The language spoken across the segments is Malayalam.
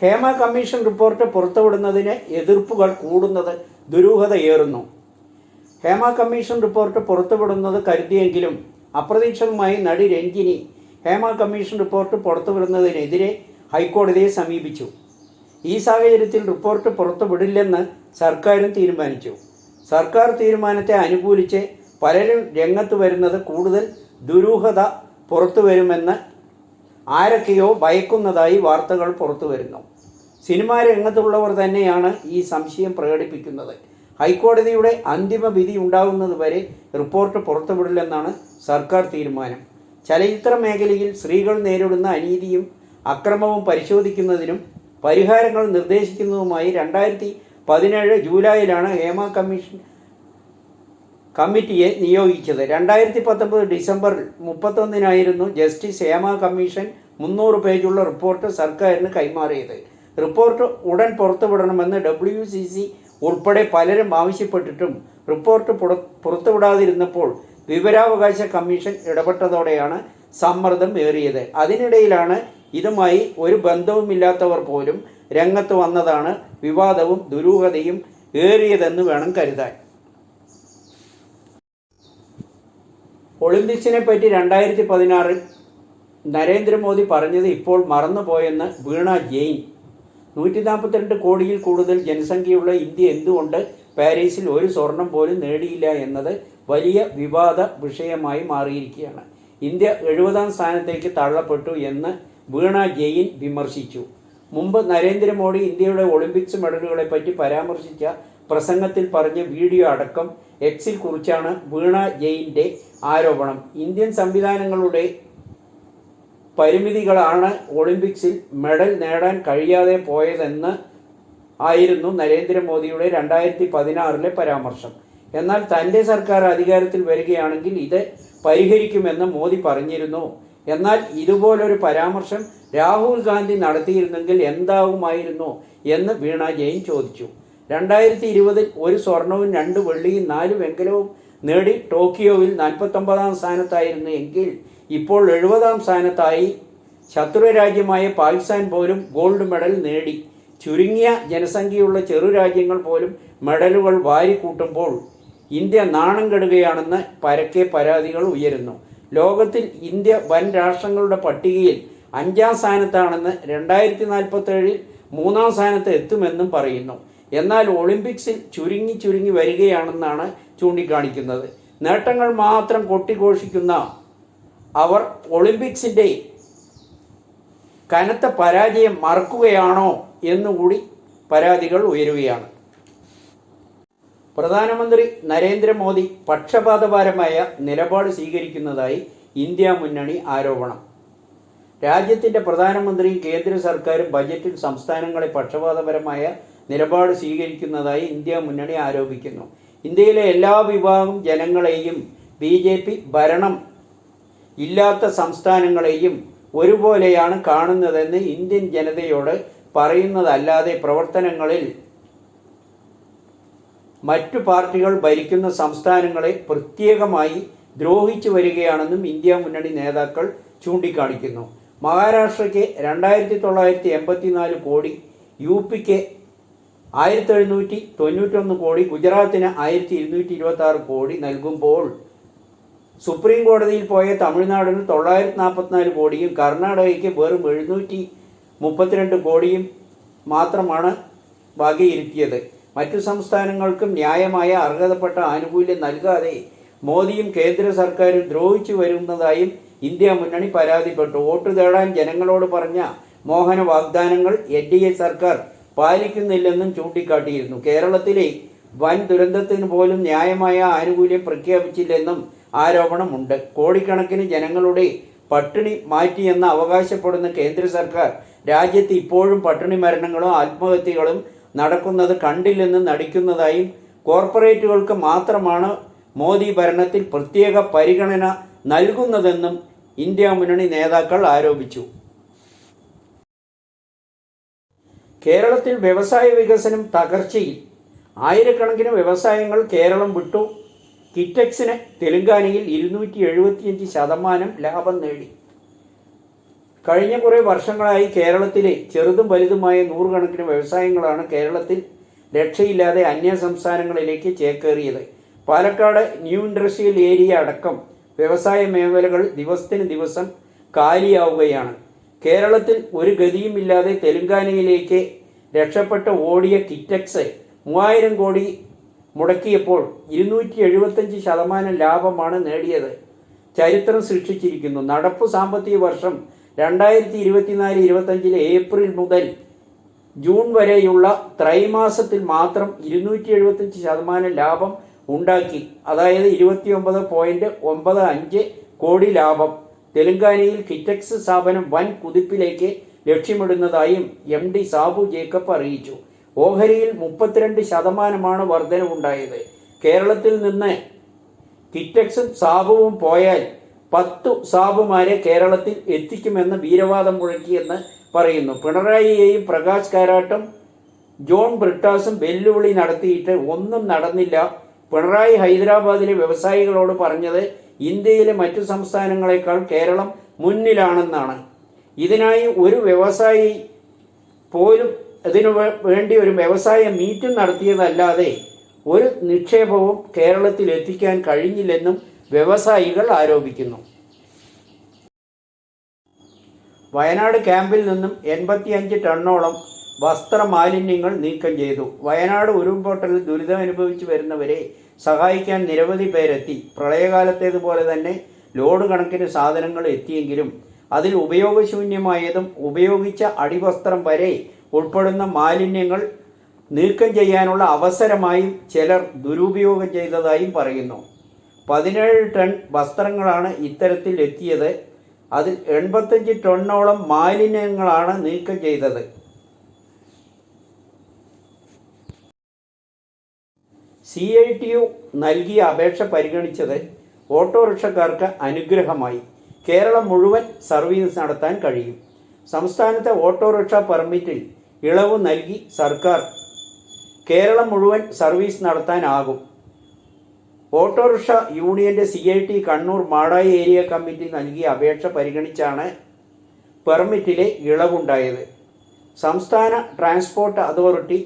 ഹേമ കമ്മീഷൻ റിപ്പോർട്ട് പുറത്തുവിടുന്നതിന് എതിർപ്പുകൾ കൂടുന്നത് ദുരൂഹതയേറുന്നു. ഹേമ കമ്മീഷൻ റിപ്പോർട്ട് പുറത്തുവിടുന്നത് കരുതിയെങ്കിലും അപ്രതീക്ഷിതമായി നടി രഞ്ജിനി ഹേമ കമ്മീഷൻ റിപ്പോർട്ട് പുറത്തുവിടുന്നതിനെതിരെ ഹൈക്കോടതിയെ സമീപിച്ചു. ഈ സാഹചര്യത്തിൽ റിപ്പോർട്ട് പുറത്തുവിടില്ലെന്ന് സർക്കാരും തീരുമാനിച്ചു. സർക്കാർ തീരുമാനത്തെ അനുകൂലിച്ച് പലരും രംഗത്ത് വരുന്നത് കൂടുതൽ ദുരൂഹത പുറത്തുവരുമെന്ന് ആരൊക്കെയോ ഭയക്കുന്നതായി വാർത്തകൾ പുറത്തു വരുന്നു. സിനിമാ രംഗത്തുള്ളവർ തന്നെയാണ് ഈ സംശയം പ്രകടിപ്പിക്കുന്നത്. ഹൈക്കോടതിയുടെ അന്തിമ വിധി ഉണ്ടാകുന്നതുവരെ റിപ്പോർട്ട് പുറത്തുവിടില്ലെന്നാണ് സർക്കാർ തീരുമാനം. ചലച്ചിത്ര മേഖലയിൽ സ്ത്രീകൾ നേരിടുന്ന അനീതിയും അക്രമവും പരിശോധിക്കുന്നതിനും പരിഹാരങ്ങൾ നിർദ്ദേശിക്കുന്നതുമായി 2017 ജൂലൈയിലാണ് ഹേമ കമ്മീഷൻ കമ്മിറ്റിയെ നിയോഗിച്ചത്. 2019 ഡിസംബർ 31 ജസ്റ്റിസ് ഹേമ കമ്മീഷൻ 300 പേജുള്ള റിപ്പോർട്ട് സർക്കാരിന് കൈമാറിയത്. റിപ്പോർട്ട് ഉടൻ പുറത്തുവിടണമെന്ന് WCC ഉൾപ്പെടെ പലരും ആവശ്യപ്പെട്ടിട്ടും റിപ്പോർട്ട് പുറത്തുവിടാതിരുന്നപ്പോൾ വിവരാവകാശ കമ്മീഷൻ ഇടപെട്ടതോടെയാണ് സമ്മർദ്ദം ഏറിയത്. അതിനിടയിലാണ് ഇതുമായി ഒരു ബന്ധവുമില്ലാത്തവർ പോലും രംഗത്ത് വന്നതാണ് വിവാദവും ദുരൂഹതയും ഏറിയതെന്ന് വേണം കരുതാൻ. ഒളിമ്പിക്സിനെ പറ്റി 2016 നരേന്ദ്രമോദി പറഞ്ഞത് ഇപ്പോൾ മറന്നുപോയെന്ന് വീണ ജെയിൻ. 142 കോടിയിൽ കൂടുതൽ ജനസംഖ്യയുള്ള ഇന്ത്യ എന്തുകൊണ്ട് പാരീസിൽ ഒരു സ്വർണം പോലും നേടിയില്ല എന്നത് വലിയ വിവാദ വിഷയമായി മാറിയിരിക്കുകയാണ്. ഇന്ത്യ 70ാം സ്ഥാനത്തേക്ക് തള്ളപ്പെട്ടു എന്ന് വീണ ജെയിൻ വിമർശിച്ചു. മുമ്പ് നരേന്ദ്രമോദി ഇന്ത്യയുടെ ഒളിമ്പിക്സ് മെഡലുകളെ പറ്റി പരാമർശിച്ച പ്രസംഗത്തിൽ പറഞ്ഞ വീഡിയോ അടക്കം എക്സിൽ കുറിച്ചാണ് വീണ ജെയിൻ്റെ ആരോപണം. ഇന്ത്യൻ സംവിധാനങ്ങളുടെ പരിമിതികളാണ് ഒളിമ്പിക്സിൽ മെഡൽ നേടാൻ കഴിയാതെ പോയതെന്ന് ആയിരുന്നു നരേന്ദ്രമോദിയുടെ 2016 പരാമർശം. എന്നാൽ തൻ്റെ സർക്കാർ അധികാരത്തിൽ വരികയാണെങ്കിൽ ഇത് പരിഹരിക്കുമെന്ന് മോദി പറഞ്ഞിരുന്നു. എന്നാൽ ഇതുപോലൊരു പരാമർശം രാഹുൽ ഗാന്ധി നടത്തിയിരുന്നെങ്കിൽ എന്താവുമായിരുന്നു എന്ന് വീണ ജെയിൻ ചോദിച്ചു. 2020 ഒരു സ്വർണവും 2 വെള്ളിയും 4 വെങ്കലവും നേടി ടോക്കിയോവിൽ 49ാം സ്ഥാനത്തായിരുന്നു എങ്കിൽ ഇപ്പോൾ 70ാം സ്ഥാനത്തായി. ശത്രു രാജ്യമായ പാകിസ്ഥാൻ പോലും ഗോൾഡ് മെഡൽ നേടി. ചുരുങ്ങിയ ജനസംഖ്യയുള്ള ചെറു രാജ്യങ്ങൾ പോലും മെഡലുകൾ വാരിക്കൂട്ടുമ്പോൾ ഇന്ത്യ നാണം കെടുകയാണെന്ന് പരക്കെ പരാതികൾ ഉയരുന്നു. ലോകത്തിൽ ഇന്ത്യ വൻ രാഷ്ട്രങ്ങളുടെ പട്ടികയിൽ 5ാം സ്ഥാനത്താണെന്ന് 2047 3ാം സ്ഥാനത്ത് എത്തുമെന്നും പറയുന്നു. എന്നാൽ ഒളിമ്പിക്സിൽ ചുരുങ്ങി വരികയാണെന്നാണ് ചൂണ്ടിക്കാണിക്കുന്നത്. നേട്ടങ്ങൾ മാത്രം കൊട്ടിഘോഷിക്കുന്ന അവർ ഒളിമ്പിക്സിൻ്റെ കനത്ത പരാജയം മറക്കുകയാണോ എന്നുകൂടി പരാതികൾ ഉയരുകയാണ്. പ്രധാനമന്ത്രി നരേന്ദ്രമോദി പക്ഷപാതപരമായ നിലപാട് സ്വീകരിക്കുന്നതായി ഇന്ത്യ മുന്നണി ആരോപണം. രാജ്യത്തിൻ്റെ പ്രധാനമന്ത്രിയും കേന്ദ്ര സർക്കാരും ബജറ്റിൽ സംസ്ഥാനങ്ങളെ പക്ഷപാതപരമായ നിലപാട് സ്വീകരിക്കുന്നതായി ഇന്ത്യ മുന്നണി ആരോപിക്കുന്നു. ഇന്ത്യയിലെ എല്ലാ വിഭാഗം ജനങ്ങളെയും BJP ഭരണം ഇല്ലാത്ത സംസ്ഥാനങ്ങളെയും ഒരുപോലെയാണ് കാണുന്നതെന്ന് ഇന്ത്യൻ ജനതയോട് പറയുന്നതല്ലാതെ പ്രവർത്തനങ്ങളിൽ മറ്റു പാർട്ടികൾ ഭരിക്കുന്ന സംസ്ഥാനങ്ങളെ പ്രത്യേകമായി ദ്രോഹിച്ചു വരികയാണെന്നും ഇന്ത്യ മുന്നണി നേതാക്കൾ ചൂണ്ടിക്കാണിക്കുന്നു. മഹാരാഷ്ട്രയ്ക്ക് 2984 കോടി, UPക്ക് 1791 കോടി, ഗുജറാത്തിന് 1226 കോടി നൽകുമ്പോൾ സുപ്രീം കോടതിയിൽ പോയ തമിഴ്നാടിന് 944 കോടിയും കർണാടകയ്ക്ക് വെറും 732 കോടിയും മാത്രമാണ് വകയിരുത്തിയത്. മറ്റു സംസ്ഥാനങ്ങൾക്കും ന്യായമായ അർഹതപ്പെട്ട ആനുകൂല്യം നൽകാതെ മോദിയും കേന്ദ്ര സർക്കാരും ദ്രോഹിച്ചു വരുന്നതായും ഇന്ത്യ മുന്നണി പരാതിപ്പെട്ടു. വോട്ട് തേടാൻ ജനങ്ങളോട് പറഞ്ഞ മോഹന വാഗ്ദാനങ്ങൾ NDA സർക്കാർ പാലിക്കുന്നില്ലെന്നും ചൂണ്ടിക്കാട്ടിയിരുന്നു. കേരളത്തിലെ വൻ ദുരന്തത്തിന് പോലും ന്യായമായ ആനുകൂല്യം പ്രഖ്യാപിച്ചില്ലെന്നും ആരോപണമുണ്ട്. കോടിക്കണക്കിന് ജനങ്ങളുടെ പട്ടിണി മാറ്റിയെന്ന് അവകാശപ്പെടുന്ന കേന്ദ്ര സർക്കാർ രാജ്യത്ത് ഇപ്പോഴും പട്ടിണി മരണങ്ങളും ആത്മഹത്യകളും നടക്കുന്നത് കണ്ടില്ലെന്ന് നടിക്കുന്നതായും കോർപ്പറേറ്റുകൾക്ക് മാത്രമാണ് മോദി ഭരണത്തിൽ പ്രത്യേക പരിഗണന നൽകുന്നതെന്നും ഇന്ത്യ മുന്നണി നേതാക്കൾ ആരോപിച്ചു. കേരളത്തിൽ വ്യവസായ വികസനം തകർച്ചയിൽ. ആയിരക്കണക്കിന് വ്യവസായങ്ങൾ കേരളം വിട്ടു. കിറ്റക്സിന് തെലങ്കാനയിൽ 275% ലാഭം നേടി. കഴിഞ്ഞ കുറേ വർഷങ്ങളായി കേരളത്തിലെ ചെറുതും വലുതുമായ നൂറുകണക്കിന് വ്യവസായങ്ങളാണ് കേരളത്തിൽ രക്ഷയില്ലാതെ അന്യ സംസ്ഥാനങ്ങളിലേക്ക് ചേക്കേറിയത്. പാലക്കാട് ന്യൂ ഇൻഡസ്ട്രിയൽ ഏരിയ അടക്കം വ്യവസായ മേഖലകൾ ദിവസത്തിന് ദിവസം കാലിയാവുകയാണ്. കേരളത്തിൽ ഒരു ഗതിയുമില്ലാതെ തെലങ്കാനയിലേക്ക് രക്ഷപ്പെട്ട് ഓടിയ കിറ്റക്സ് 3000 കോടി മുടക്കിയപ്പോൾ 275% ലാഭമാണ് നേടിയത്. ചരിത്രം സൃഷ്ടിച്ചിരിക്കുന്നു. നടപ്പു സാമ്പത്തിക വർഷം 2024-25 ഏപ്രിൽ മുതൽ ജൂൺ വരെയുള്ള ത്രൈമാസത്തിൽ മാത്രം 275% ലാഭം ഉണ്ടാക്കി. അതായത് 29.95 കോടി ലാഭം. തെലങ്കാനയിൽ കിറ്റക്സ് സ്ഥാപനം വൻ കുതിപ്പിലേക്ക് ലക്ഷ്യമിടുന്നതായും MD സാബു ജേക്കബ് അറിയിച്ചു. ഓഹരിയിൽ 32% വർധനവുണ്ടായത്. കേരളത്തിൽ നിന്ന് കിറ്റക്സും സാബുവും പോയാൽ 10 സാബുമാരെ കേരളത്തിൽ എത്തിക്കുമെന്ന് വീരവാദം മുഴക്കിയെന്ന് പറയുന്നു. പിണറായിയെയും പ്രകാശ് കാരാട്ടും ജോൺ ബ്രിട്ടാസും വെല്ലുവിളി നടത്തിയിട്ട് ഒന്നും നടന്നില്ല. പിണറായി ഹൈദരാബാദിലെ വ്യവസായികളോട് പറഞ്ഞത് ഇന്ത്യയിലെ മറ്റു സംസ്ഥാനങ്ങളെക്കാൾ കേരളം മുന്നിലാണെന്നാണ്. ഇതിനായി ഒരു വ്യവസായി പോലും ഇതിനു വേണ്ടി ഒരു വ്യവസായ മീറ്റും നടത്തിയതല്ലാതെ ഒരു നിക്ഷേപവും കേരളത്തിൽ എത്തിക്കാൻ കഴിഞ്ഞില്ലെന്നും വ്യവസായികൾ ആരോപിക്കുന്നു. വയനാട് ക്യാമ്പിൽ നിന്നും 85 ടണ്ണോളം വസ്ത്രമാലിന്യങ്ങൾ നീക്കം ചെയ്തു. വയനാട് ഉരുൾപൊട്ടലിൽ ദുരിതമനുഭവിച്ചു വരുന്നവരെ സഹായിക്കാൻ നിരവധി പേരെത്തി. പ്രളയകാലത്തേതുപോലെ തന്നെ ലോഡ് കണക്കിന് സാധനങ്ങൾ എത്തിയെങ്കിലും അതിൽ ഉപയോഗശൂന്യമായതും ഉപയോഗിച്ച അടിവസ്ത്രം വരെ ഉൾപ്പെടുന്ന മാലിന്യങ്ങൾ നീക്കം ചെയ്യാനുള്ള അവസരമായും ചിലർ ദുരുപയോഗം ചെയ്തതായും പറയുന്നു. 17 ടൺ വസ്ത്രങ്ങളാണ് ഇത്തരത്തിൽ എത്തിയത്. അതിൽ 85 ടണ്ണോളം മാലിന്യങ്ങളാണ് നീക്കം ചെയ്തത്. CITU നൽകിയ അപേക്ഷ പരിഗണിച്ചത് ഓട്ടോറിക്ഷക്കാർക്ക് അനുഗ്രഹമായി. കേരളം മുഴുവൻ സർവീസ് നടത്താൻ കഴിയും. സംസ്ഥാനത്തെ ഓട്ടോറിക്ഷ പെർമിറ്റിൽ ഇളവ് നൽകി സർക്കാർ കേരളം മുഴുവൻ സർവീസ് നടത്താനാകും. ഓട്ടോറിക്ഷ യൂണിയന്റെ CIT Kannur Madayi area committee നൽകിയ അപേക്ഷ പരിഗണിച്ചാണ് പെർമിറ്റിലെ ഇളവുണ്ടായത്. സംസ്ഥാന ട്രാൻസ്പോർട്ട് അതോറിറ്റി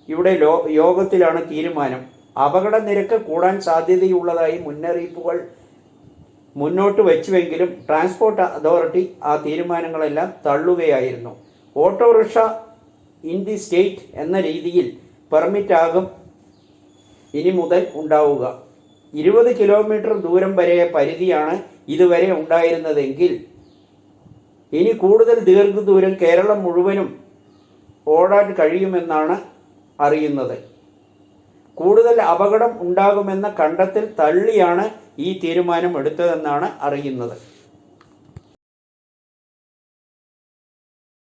ഇവിടെ യോഗത്തിലാണ് തീരുമാനം. അപകട നിരക്ക് കൂടാൻ സാധ്യതയുള്ളതായി മുന്നറിയിപ്പുകൾ മുന്നോട്ട് വെച്ചുവെങ്കിലും ട്രാൻസ്പോർട്ട് അതോറിറ്റി ആ തീരുമാനങ്ങളെല്ലാം തള്ളുകയായിരുന്നു. ഓട്ടോറിക്ഷ ഇൻ ദി സ്റ്റേറ്റ് എന്ന രീതിയിൽ പെർമിറ്റാകും ഇനി മുതൽ ഉണ്ടാവുക. 20 കിലോമീറ്റർ ദൂരം വരെ പരിധിയാണ് ഇതുവരെ ഉണ്ടായിരുന്നതെങ്കിൽ ഇനി കൂടുതൽ ദീർഘദൂരം കേരളം മുഴുവനും ഓടാൻ കഴിയുമെന്നാണ് അറിയുന്നത്. കൂടുതൽ അപകടം ഉണ്ടാകുമെന്ന കണ്ടെത്തൽ തള്ളിയാണ് ഈ തീരുമാനം എടുത്തതെന്നാണ് അറിയുന്നത്.